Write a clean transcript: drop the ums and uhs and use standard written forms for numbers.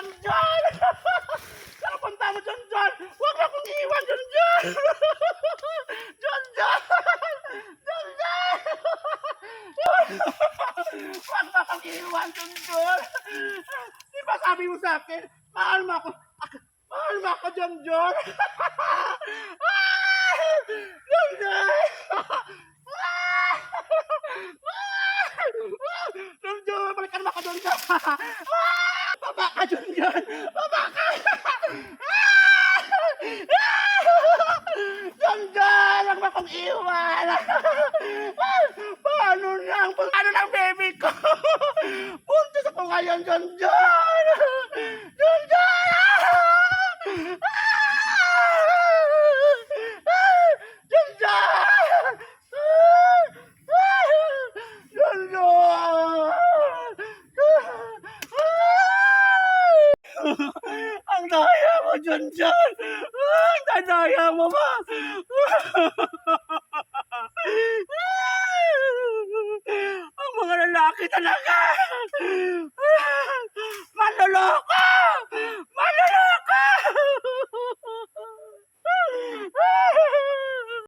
John John! Saan punta mo, John John? Huwag mo akong iwan, John John! John John! John John! Huwag mo akong iwan, John John! Di ba sabi mo sa akin, mahal mo ako, mahal mo ako, John John! John John! John John, balikan mo ako, John John! Baba ka, John John! Baba ka! John John! Huwag mo akong iwan! Paano ng baby ko? Buntis ako ngayon, John John! John John! John John! John John! Ang daya mo, John John! Ang daya mo ba? Ang mga lalaki talaga! Manloloko!